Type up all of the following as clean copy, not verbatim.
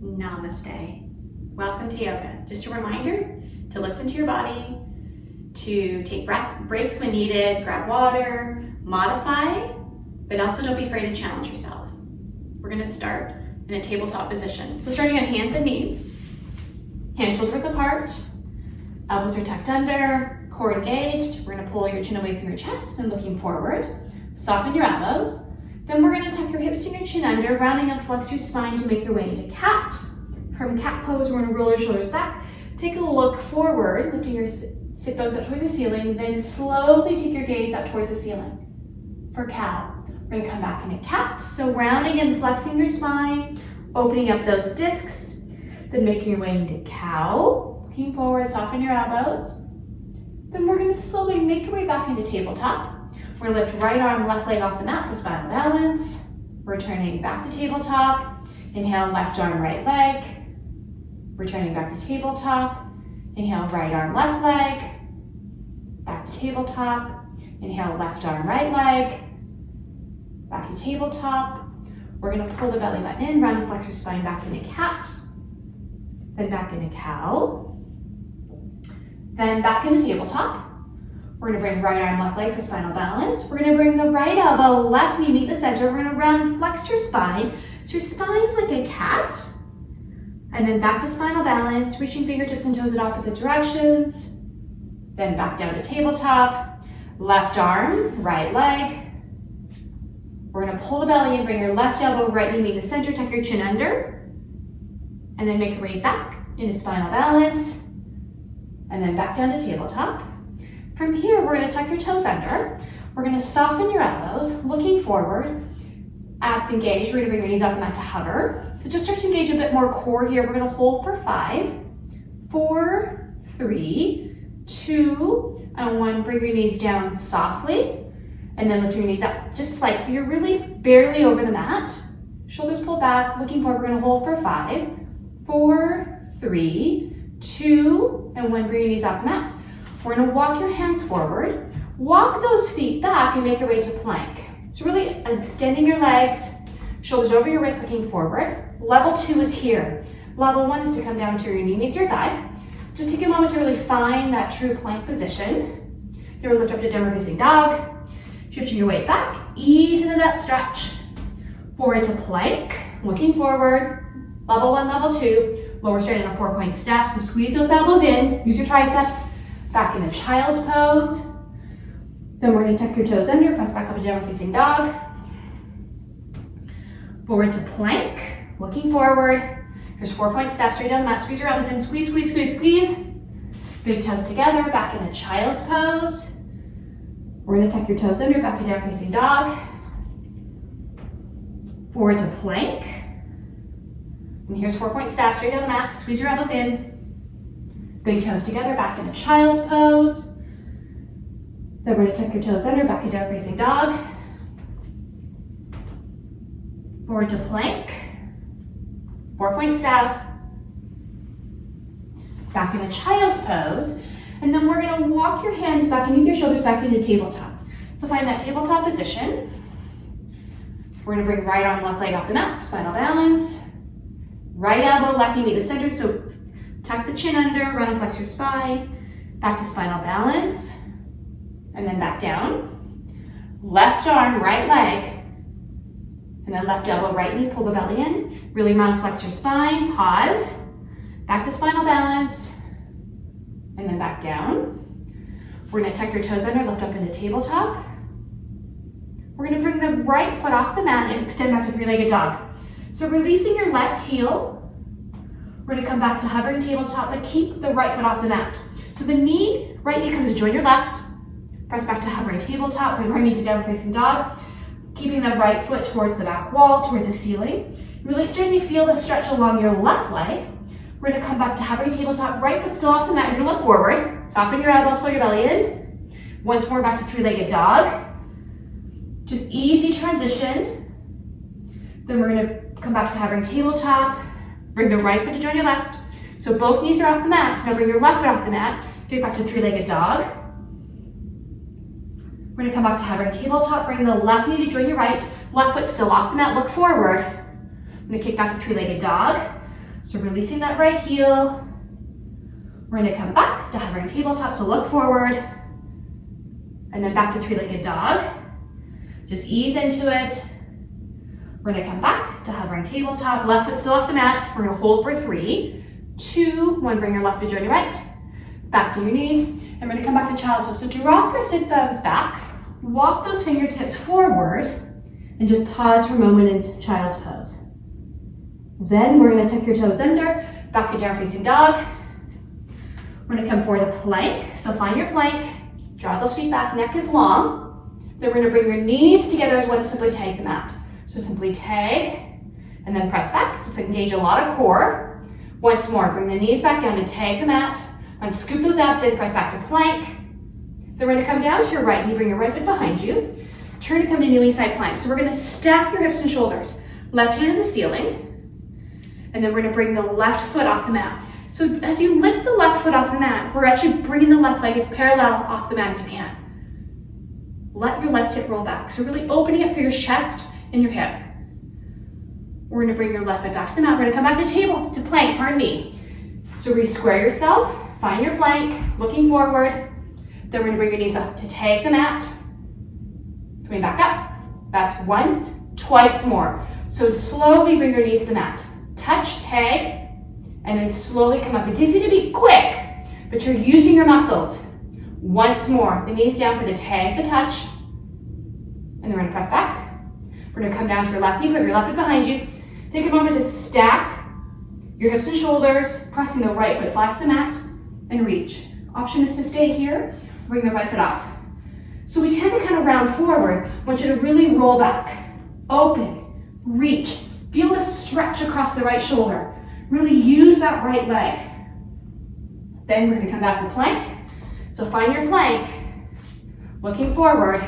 Namaste. Welcome to yoga. Just a reminder to listen to your body, to take breaks when needed, grab water, modify, but also don't be afraid to challenge yourself. We're going to start in a tabletop position. So starting on hands and knees, hands shoulder width apart, elbows are tucked under, core engaged. We're going to pull your chin away from your chest and looking forward. Soften your elbows. Then we're going to tuck your hips and your chin under, rounding and flex your spine to make your way into cat. From cat pose, we're going to roll your shoulders back. Take a look forward, lifting your sit bones up towards the ceiling, then slowly take your gaze up towards the ceiling. For cow, we're going to come back into cat. So rounding and flexing your spine, opening up those discs, then making your way into cow. Looking forward, soften your elbows. Then we're going to slowly make your way back into tabletop. We're going to lift right arm, left leg off the mat for spinal balance. Returning back to tabletop. Inhale, left arm, right leg. Returning back to tabletop. Inhale, right arm, left leg. Back to tabletop. Inhale, left arm, right leg. Back to tabletop. We're going to pull the belly button in, round and flex your spine back into cat. Then back into cow. Then back into tabletop. We're going to bring right arm, left leg for spinal balance. We're going to bring the right elbow, left knee meet the center. We're going to round and flex your spine. So your spine's like a cat. And then back to spinal balance, reaching fingertips and toes in opposite directions. Then back down to tabletop. Left arm, right leg. We're going to pull the belly in, bring your left elbow, right knee meet the center, tuck your chin under. And then make your way back into spinal balance. And then back down to tabletop. From here, we're going to tuck your toes under. We're going to soften your elbows, looking forward. Abs engaged. We're going to bring your knees off the mat to hover. So just start to engage a bit more core here. We're going to hold for 5, 4, 3, 2, and 1. Bring your knees down softly, and then lift your knees up just slight. So you're really barely over the mat. Shoulders pulled back, looking forward. We're going to hold for 5, 4, 3, 2, and 1. Bring your knees off the mat. We're going to walk your hands forward, walk those feet back, and make your way to plank. So really extending your legs, shoulders over your wrists, looking forward. Level 2 is here. Level 1 is to come down to your knee meets your thigh. Just take a moment to really find that true plank position. Then we'll lift up to downward facing dog. Shifting your weight back, ease into that stretch. Forward to plank, looking forward. Level 1, level 2. Lower straight in a 4-point step, so squeeze those elbows in, use your triceps. Back into child's pose. Then we're going to tuck your toes under, press back up to downward facing dog. Forward to plank, looking forward. Here's 4-point step, straight down the mat, squeeze your elbows in, squeeze, squeeze, squeeze, squeeze. Big toes together, back into child's pose. We're going to tuck your toes under, back to downward facing dog. Forward to plank. And here's 4-point step, straight down the mat, squeeze your elbows in. Big toes together, back into child's pose. Then we're going to tuck your toes under, back to down facing dog. Forward to plank. 4-point staff. Back into child's pose. And then we're going to walk your hands back underneath your shoulders back into tabletop. So find that tabletop position. We're going to bring right arm, left leg off the mat, spinal balance. Right elbow, left knee meet the center. So tuck the chin under, round and flex your spine. Back to spinal balance. And then back down. Left arm, right leg. And then left elbow, right knee, pull the belly in. Really round and flex your spine. Pause. Back to spinal balance. And then back down. We're going to tuck your toes under, lift up into tabletop. We're going to bring the right foot off the mat and extend back to three-legged dog. So releasing your left heel. We're going to come back to hovering tabletop, but keep the right foot off the mat. So the knee, right knee comes to join your left. Press back to hovering tabletop, bring right knee to downward facing dog. Keeping the right foot towards the back wall, towards the ceiling. Really starting to feel the stretch along your left leg. We're going to come back to hovering tabletop, right foot still off the mat. You're going to look forward. Soften your elbows, pull your belly in. Once more back to three-legged dog. Just easy transition. Then we're going to come back to hovering tabletop. Bring the right foot to join your left. So both knees are off the mat. Now bring your left foot off the mat. Get back to three-legged dog. We're going to come back to hovering tabletop. Bring the left knee to join your right. Left foot still off the mat. Look forward. I'm going to kick back to three-legged dog. So releasing that right heel. We're gonna come back to hovering tabletop, so look forward. And then back to three-legged dog. Just ease into it. We're gonna come back to hovering tabletop, left foot still off the mat. We're gonna hold for 3, 2, 1, bring your left to join your right. Back to your knees, and we're gonna come back to child's pose. So drop your sit bones back, walk those fingertips forward, and just pause for a moment in child's pose. Then we're gonna tuck your toes under, back to down facing dog. We're gonna come forward to plank, so find your plank, draw those feet back, neck is long. Then we're gonna bring your knees together as one to simply tag the mat. So simply tag, and then press back, so it's engage a lot of core. Once more, bring the knees back down to tag the mat, and scoop those abs in, press back to plank. Then we're gonna come down to your right knee, bring your right foot behind you. Turn to come to kneeling side plank. So we're gonna stack your hips and shoulders. Left hand to the ceiling, and then we're gonna bring the left foot off the mat. So as you lift the left foot off the mat, we're actually bringing the left leg as parallel off the mat as you can. Let your left hip roll back. So really opening up through your chest and your hip. We're gonna bring your left foot back to the mat. We're gonna come back to plank, pardon me. So re-square yourself, find your plank, looking forward. Then we're gonna bring your knees up to tag the mat. Coming back up. That's once, twice more. So slowly bring your knees to the mat. Touch, tag, and then slowly come up. It's easy to be quick, but you're using your muscles. Once more, the knees down for the tag, the touch, and then we're gonna press back. We're gonna come down to your left knee, put your left foot behind you. Take a moment to stack your hips and shoulders, pressing the right foot flat to the mat, and reach. Option is to stay here, bring the right foot off. So we tend to kind of round forward. I want you to really roll back, open, reach. Feel the stretch across the right shoulder. Really use that right leg. Then we're gonna come back to plank. So find your plank, looking forward.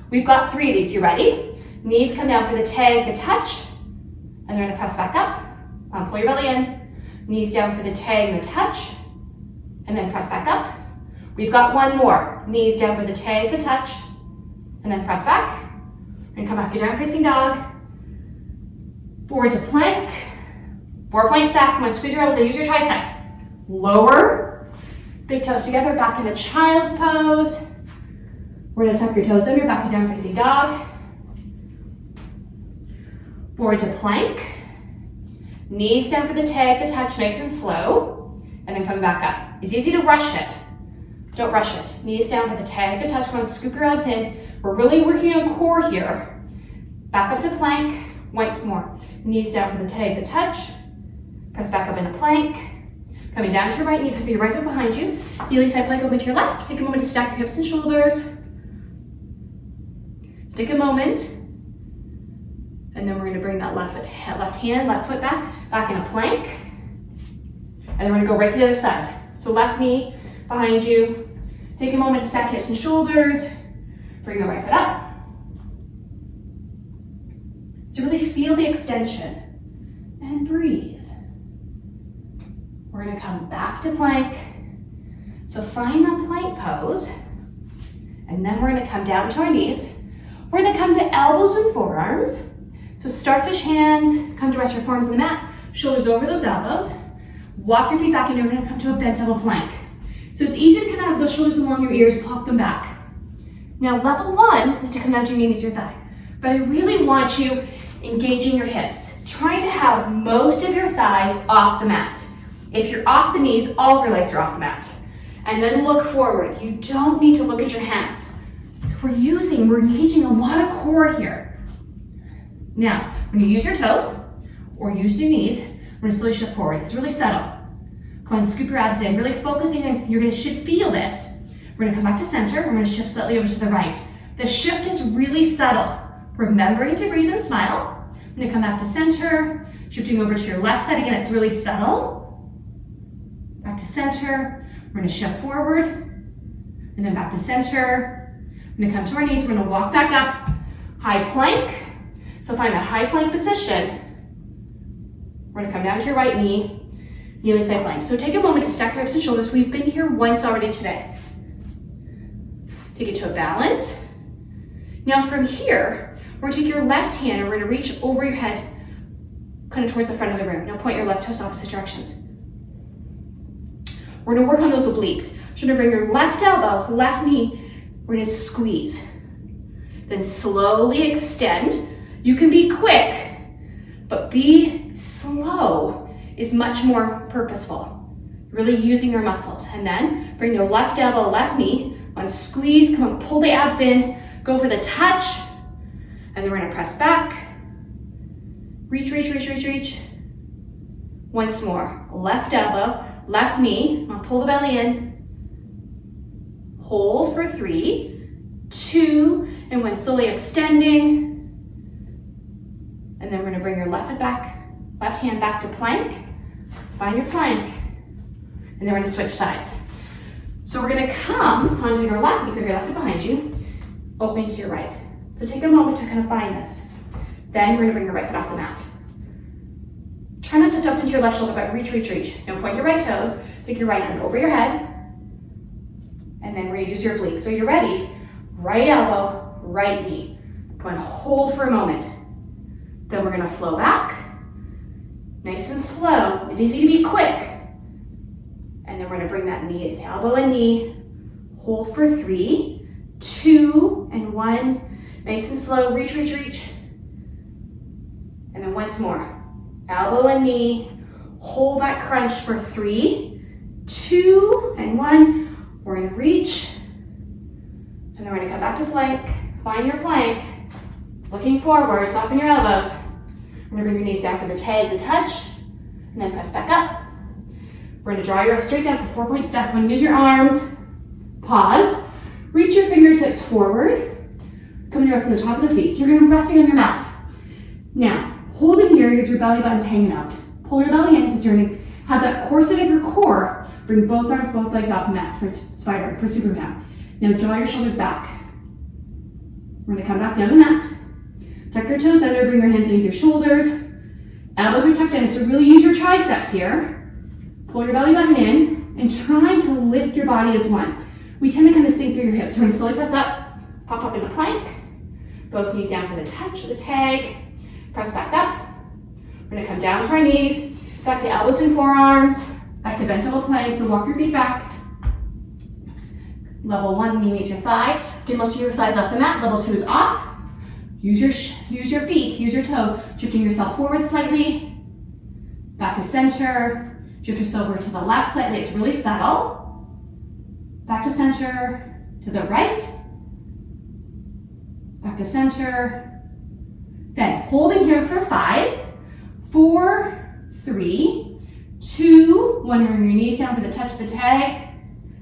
We've got 3 of these, you ready? Knees come down for the tag, the touch, and they're gonna press back up. Pull your belly in. Knees down for the tag and the touch, and then press back up. We've got 1 more. Knees down for the tag, the touch, and then press back. And come back to down facing dog. Forward to plank. 4-point stack. Come on, squeeze your elbows and use your triceps. Lower. Big toes together, back into child's pose. We're gonna tuck your toes under, back to down facing dog. Forward to plank. Knees down for the tag, the touch, nice and slow. And then come back up. It's easy to rush it. Don't rush it. Knees down for the tag, the touch. Come on, scoop your abs in. We're really working on core here. Back up to plank. Once more. Knees down for the tag, the touch. Press back up into plank. Coming down to your right knee, put your right foot behind you. Kneeling side plank, open to your left. Take a moment to stack your hips and shoulders. Take a moment. And then we're gonna bring that left foot back in a plank. And then we're gonna go right to the other side. So left knee behind you. Take a moment to stack hips and shoulders. Bring the right foot up. So really feel the extension and breathe. We're gonna come back to plank. So find that plank pose. And then we're gonna come down to our knees. We're gonna come to elbows and forearms. So starfish hands, come to rest your forearms on the mat, shoulders over those elbows. Walk your feet back and you're gonna come to a bent double plank. So it's easy to kind of have those shoulders along your ears, pop them back. Now level 1 is to come down to your knee, knees, your thigh. But I really want you engaging your hips, trying to have most of your thighs off the mat. If you're off the knees, all of your legs are off the mat. And then look forward. You don't need to look at your hands. We're engaging a lot of core here. Now, when you use your toes or use your knees, we're gonna slowly shift forward. It's really subtle. Come on, scoop your abs in, really focusing in. You're gonna feel this. We're gonna come back to center. We're gonna shift slightly over to the right. The shift is really subtle. Remembering to breathe and smile. I'm gonna come back to center, shifting over to your left side. Again, it's really subtle. Back to center. We're gonna shift forward, and then back to center. I'm gonna come to our knees. We're gonna walk back up, high plank. So find that high plank position. We're gonna come down to your right knee, kneeling side plank. So take a moment to stack your hips and shoulders. We've been here once already today. Take it to a balance. Now from here, we're gonna take your left hand and we're gonna reach over your head, kind of towards the front of the room. Now point your left toes opposite directions. We're gonna work on those obliques. So you're gonna bring your left elbow, left knee, we're gonna squeeze. Then slowly extend. You can be quick, but be slow is much more purposeful. Really using your muscles. And then bring your left elbow, left knee, on squeeze, come on, pull the abs in, go for the touch, and then we're gonna press back. Reach, reach, reach, reach, reach. Once more, left elbow, left knee, I'll pull the belly in. Hold for 3, 2, and 1, slowly extending. And then we're gonna bring your left foot back, left hand back to plank. Find your plank. And then we're gonna switch sides. So we're gonna come onto your left, you put your left foot behind you, open to your right. So take a moment to kind of find this. Then we're gonna bring your right foot off the mat. Try not to dump into your left shoulder, but reach, reach, reach. Now point your right toes, take your right hand over your head, and then we're gonna use your obliques. So you're ready, right elbow, right knee. Go and hold for a moment. Then we're gonna flow back, nice and slow. It's easy to be quick. And then we're gonna bring that knee in, elbow and knee. Hold for 3, 2, and 1. Nice and slow, reach, reach, reach. And then once more, elbow and knee. Hold that crunch for 3, 2, and 1. We're gonna reach. And then we're gonna come back to plank. Find your plank. Looking forward, soften your elbows. We're gonna bring your knees down for the tag, the touch, and then press back up. We're gonna draw your straight down for 4-point step. When you use your arms, pause, reach your fingertips forward, come and rest on the top of the feet. So you're gonna be resting on your mat. Now, holding here is your belly button's hanging out. Pull your belly in because you're gonna have that corset of your core. Bring both arms, both legs off the mat for spider, for Superman. Now draw your shoulders back. We're gonna come back down the mat. Tuck your toes under, bring your hands underneath your shoulders. Elbows are tucked in, so really use your triceps here. Pull your belly button in and try to lift your body as one. We tend to kind of sink through your hips. So we're gonna slowly press up, pop up into plank. Both knees down for the touch, the tag. Press back up. We're gonna come down to our knees, back to elbows and forearms, back to bent over plank. So walk your feet back. Level 1, knee meets your thigh. Get most of your thighs off the mat. Level 2 is off. Use your feet, use your toes, shifting yourself forward slightly, back to center. Shift yourself over to the left slightly. It's really subtle. Back to center, to the right. Back to center. Then holding here for 5, 4, 3, 2, 1. Bring your knees down for the touch, the tag.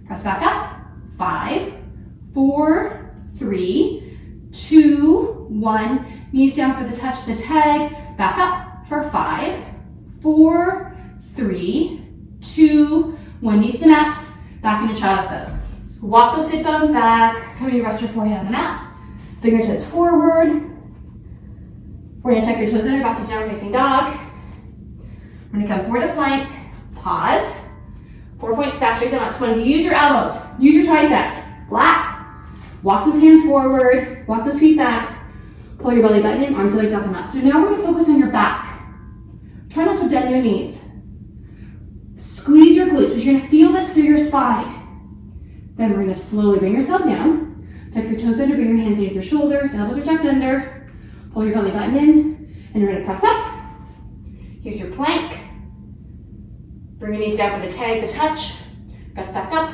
Press back up. 5, 4, 3, 2, 1. Knees down for the touch, the tag. Back up for 5, 4, 3, 2, 1. Knees to the mat. Back into child's pose. So walk those sit bones back. Come in, rest your forehead on the mat. Fingertips forward. We're gonna tuck your toes under, back to downward facing dog. We're gonna come forward to plank. Pause. 4-point step, straight down. So when you use your elbows, use your triceps. Flat. Walk those hands forward. Walk those feet back. Pull your belly button in, arms and legs off the mat. So now we're gonna focus on your back. Try not to bend your knees. Squeeze your glutes, because you're gonna feel this through your spine. Then we're gonna slowly bring yourself down. Tuck your toes under, bring your hands underneath your shoulders, elbows are tucked under. Pull your belly button in, and you're gonna press up. Here's your plank. Bring your knees down for the tag, the touch. Press back up.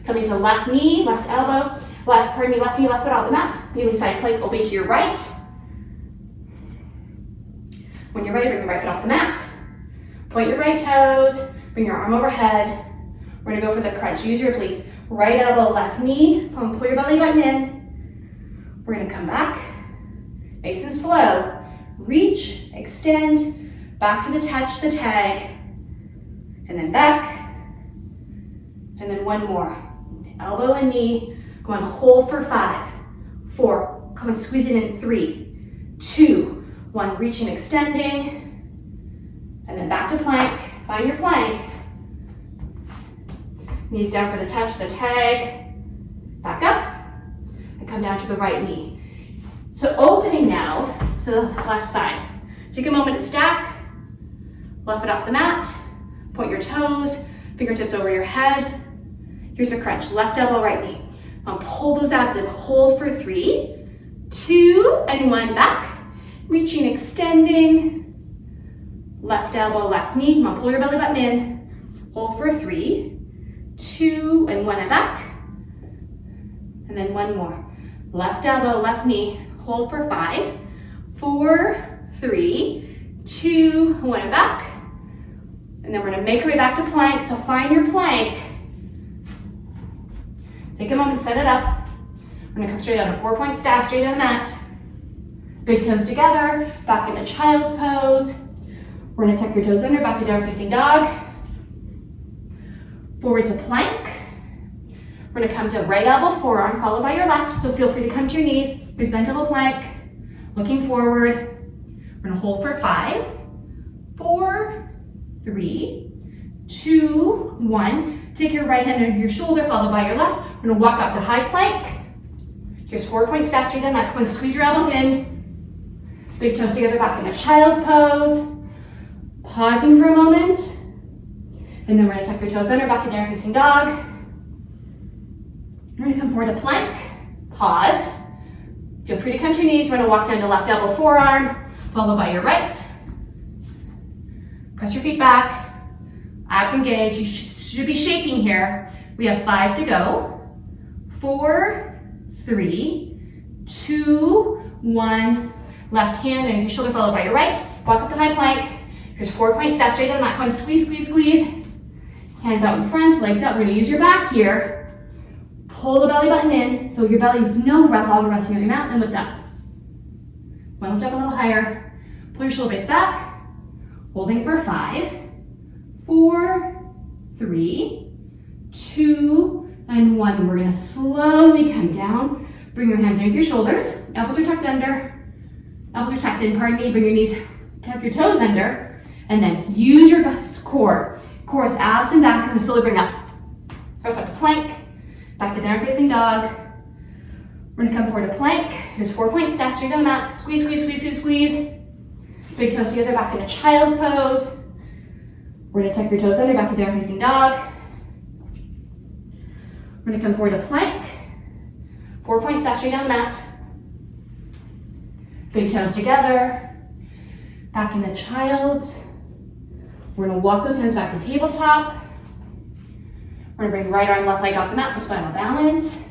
Coming to left knee, left elbow, left knee, left foot on the mat. Kneeling side plank, open to your right. When you're ready, bring the right foot off the mat. Point your right toes, bring your arm overhead. We're gonna go for the crunch. Use your obliques. Right elbow, left knee. Pull your belly button in. We're gonna come back. Nice and slow. Reach, extend, back for the touch, the tag, and then back. And then one more. Elbow and knee. Go and hold for 5, 4. Come and squeeze it in 3, 2, 1. Reaching, extending. And then back to plank. Find your plank. Knees down for the touch, the tag. Back up. And come down to the right knee. So opening now to the left side. Take a moment to stack. Left foot off the mat. Point your toes, fingertips over your head. Here's a crunch. Left elbow, right knee. Now pull those abs in. Hold for 3, 2, and 1 back. Reaching, extending. Left elbow, left knee. Come on, pull your belly button in. Hold for 3, 2, and 1 and back. And then 1 more. Left elbow, left knee. Hold for 5, 4, 3, 2, 1 and back. And then we're gonna make our way back to plank. So find your plank. Take a moment to set it up. We're gonna come straight on a 4-point staff, straight on the mat. Big toes together, back into child's pose. We're gonna tuck your toes under, back to down facing dog. Forward to plank. We're gonna come to right elbow, forearm, followed by your left. So feel free to come to your knees. Here's bent elbow plank. Looking forward. We're gonna hold for 5, 4, 3, 2, 1. Take your right hand under your shoulder, followed by your left. We're gonna walk up to high plank. Here's 4-point staff straight down. That's when squeeze your elbows in. Big toes together, back into child's pose. Pausing for a moment. And then we're gonna tuck your toes under, back to down facing dog. We're gonna come forward to plank. Pause. Feel free to come to your knees. We're gonna walk down to left elbow, forearm, followed by your right. Press your feet back. Abs engaged. You should be shaking here. We have 5 to go. 4, 3, 2, 1. Left hand and your shoulder followed by your right. Walk up to high plank. Here's 4-point staff straight on the mat. Come on, squeeze, squeeze, squeeze. Hands out in front, legs up. We're gonna use your back here. Pull the belly button in so your belly is no longer resting on your mat, and lift up. Lift up a little higher. Pull your shoulder blades back. Holding for 5, 4, 3, 2, and 1. We're gonna slowly come down. Bring your hands underneath your shoulders. Elbows are tucked under. Elbows are tucked in, pardon me. Bring your knees, tuck your toes under. And then use your core. Core is abs and back. I'm gonna slowly bring up. Press up to plank. Back to down facing dog. We're gonna come forward to plank. Here's 4-point staff straight on the mat. Squeeze, squeeze, squeeze, squeeze, squeeze. Big toes together, back into child's pose. We're gonna tuck your toes under, back to down facing dog. We're gonna come forward to plank. 4-point staff straight on the mat. Big toes together, back into child's. We're gonna walk those hands back to tabletop. We're gonna bring right arm, left leg off the mat for spinal balance.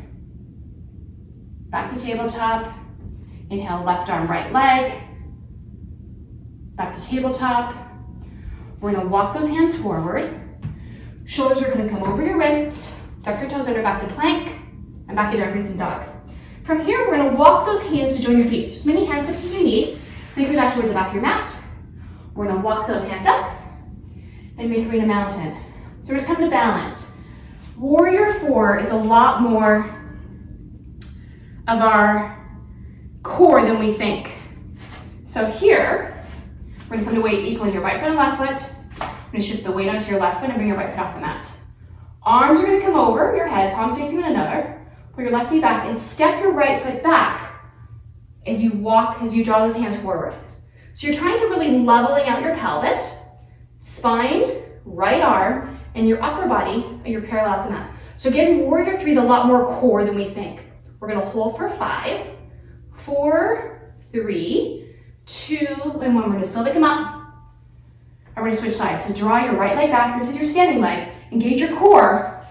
Back to tabletop. Inhale, left arm, right leg. Back to tabletop. We're gonna walk those hands forward. Shoulders are gonna come over your wrists. Tuck your toes under, back to plank, and back to down facing dog. From here, we're gonna walk those hands to join your feet. Just as many hands up as you need. Make your way back towards the back of your mat. We're gonna walk those hands up and make your way to mountain. So we're gonna come to balance. Warrior 4 is a lot more of our core than we think. So here, we're gonna come to weight equaling your right foot and left foot. We're gonna shift the weight onto your left foot and bring your right foot off the mat. Arms are gonna come over your head, palms facing one another. Pull your left knee back and step your right foot back as you walk, as you draw those hands forward. So you're trying to really leveling out your pelvis, spine, right arm, and your upper body, and you're parallel at the mat. So again, Warrior 3 is a lot more core than we think. We're gonna hold for 5, 4, 3, 2, and 1. We're gonna slowly come up. And we're gonna switch sides. So draw your right leg back. This is your standing leg. Engage your core,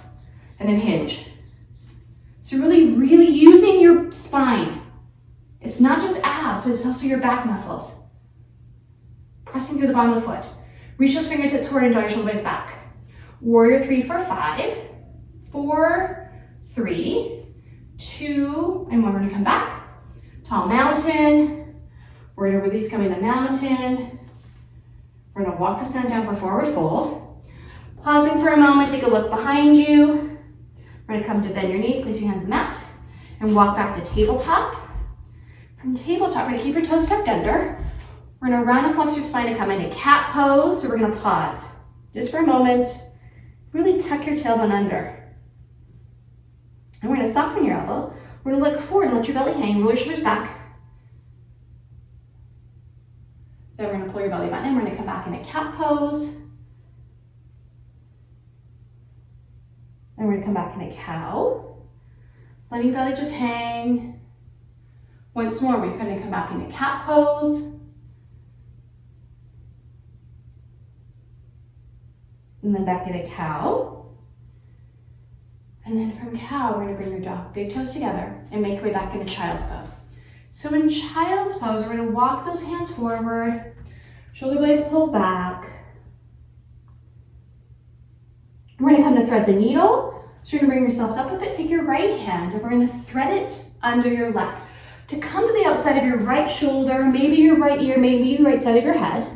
and then hinge. So really, really using your spine. It's not just abs, but it's also your back muscles. Pressing through the bottom of the foot. Reach those fingertips forward and draw your shoulder blades back. Warrior 3 for 5, 4, 3, 2, and 1. We're gonna come back. Tall mountain. We're gonna release coming to mountain. We're gonna walk the sun down for forward fold. Pausing for a moment, take a look behind you. We're gonna come to bend your knees, place your hands on the mat, and walk back to tabletop. From tabletop, we're gonna keep your toes tucked under. We're gonna round and flex your spine to come into cat pose. So we're gonna pause just for a moment. Really tuck your tailbone under. And we're gonna soften your elbows. We're gonna look forward and let your belly hang, roll your shoulders back. Then we're gonna pull your belly button in. We're gonna come back in a cat pose. Then we're gonna come back in a cow. Letting your belly just hang. Once more, we're gonna come back in a cat pose. And then back in a cow. And then from cow, we're gonna bring your big toes together and make your way back into child's pose. So in child's pose, we're gonna walk those hands forward, shoulder blades pulled back. We're gonna come to thread the needle. So you're gonna bring yourselves up a bit, take your right hand, and we're gonna thread it under your left. To come to the outside of your right shoulder, maybe your right ear, maybe the right side of your head,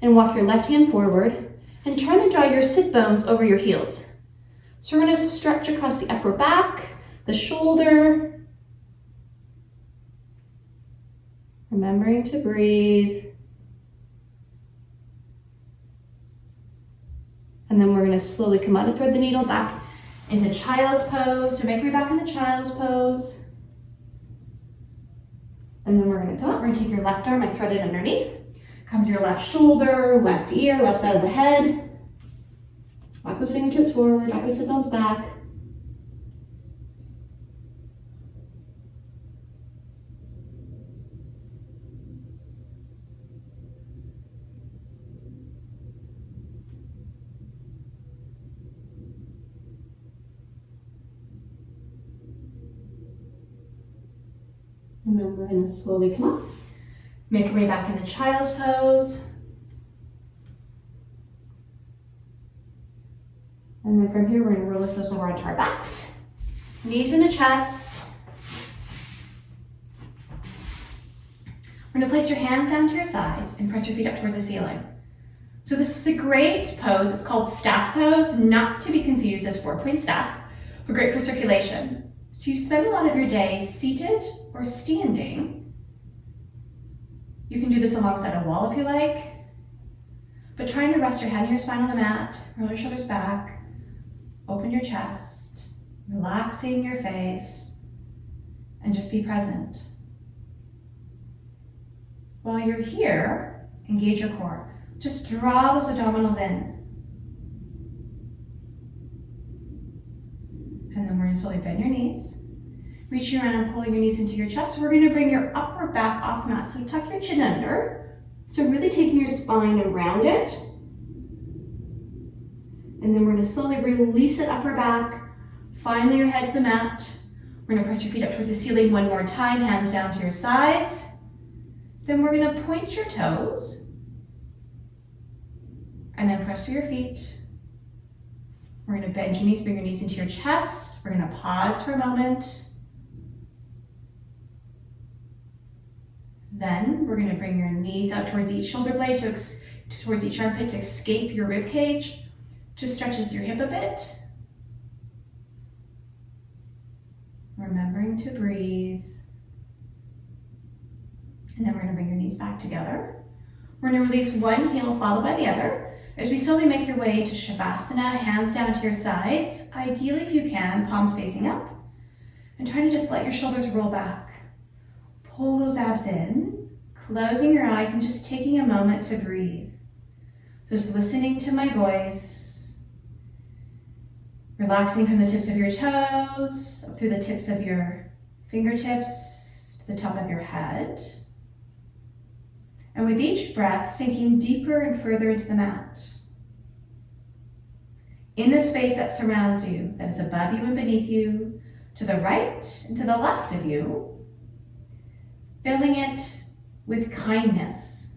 and walk your left hand forward, and try to draw your sit bones over your heels. So we're gonna stretch across the upper back, the shoulder, remembering to breathe. And then we're gonna slowly come out and thread the needle back into child's pose. So make your way back into child's pose. And then we're gonna come up, we're gonna take your left arm and thread it underneath. Come to your left shoulder, left ear, left side of the head. Walk those fingertips forward, drop your sit bones back. And then we're gonna slowly come up. Make our way back into child's pose. And then from here, we're gonna roll ourselves over onto our backs. Knees in the chest. We're gonna place your hands down to your sides and press your feet up towards the ceiling. So this is a great pose. It's called staff pose, not to be confused as 4-point staff, but great for circulation. So you spend a lot of your day seated or standing. You can do this alongside a wall if you like, but trying to rest your head and your spine on the mat, roll your shoulders back, open your chest, relaxing your face, and just be present. While you're here, engage your core. Just draw those abdominals in. And then we're gonna slowly bend your knees. Reaching around and pulling your knees into your chest. We're gonna bring your upper back off the mat. So tuck your chin under. So really taking your spine around it. And then we're gonna slowly release it upper back. Finally your head to the mat. We're gonna press your feet up towards the ceiling one more time, hands down to your sides. Then we're gonna point your toes. And then press through your feet. We're gonna bend your knees, bring your knees into your chest. We're gonna pause for a moment. Then we're gonna bring your knees out towards each shoulder blade, towards each armpit to escape your rib cage. Just stretches your hip a bit. Remembering to breathe. And then we're gonna bring your knees back together. We're gonna release one heel followed by the other. As we slowly make your way to Shavasana, hands down to your sides, ideally if you can, palms facing up, and try to just let your shoulders roll back. Pull those abs in, closing your eyes and just taking a moment to breathe. Just listening to my voice, relaxing from the tips of your toes, up through the tips of your fingertips, to the top of your head. And with each breath, sinking deeper and further into the mat. In the space that surrounds you, that is above you and beneath you, to the right and to the left of you, filling it with kindness,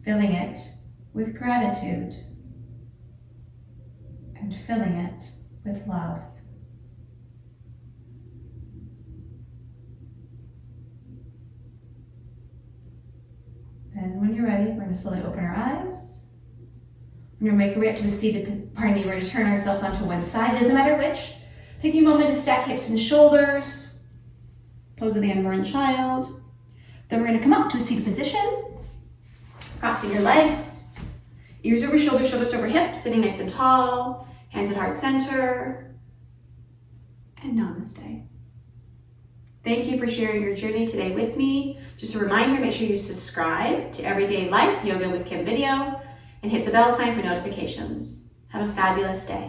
filling it with gratitude, and filling it with love. And when you're ready, we're going to slowly open our eyes. We're going to make our way up to a seated, we're going to turn ourselves onto one side, doesn't matter which. Taking a moment to stack hips and shoulders. Pose of the unborn child. Then we're going to come up to a seated position. Crossing your legs. Ears over shoulders, shoulders over hips, sitting nice and tall. Hands at heart center. And namaste. Thank you for sharing your journey today with me. Just a reminder, make sure you subscribe to Everyday Life Yoga with Kim video and hit the bell sign for notifications. Have a fabulous day.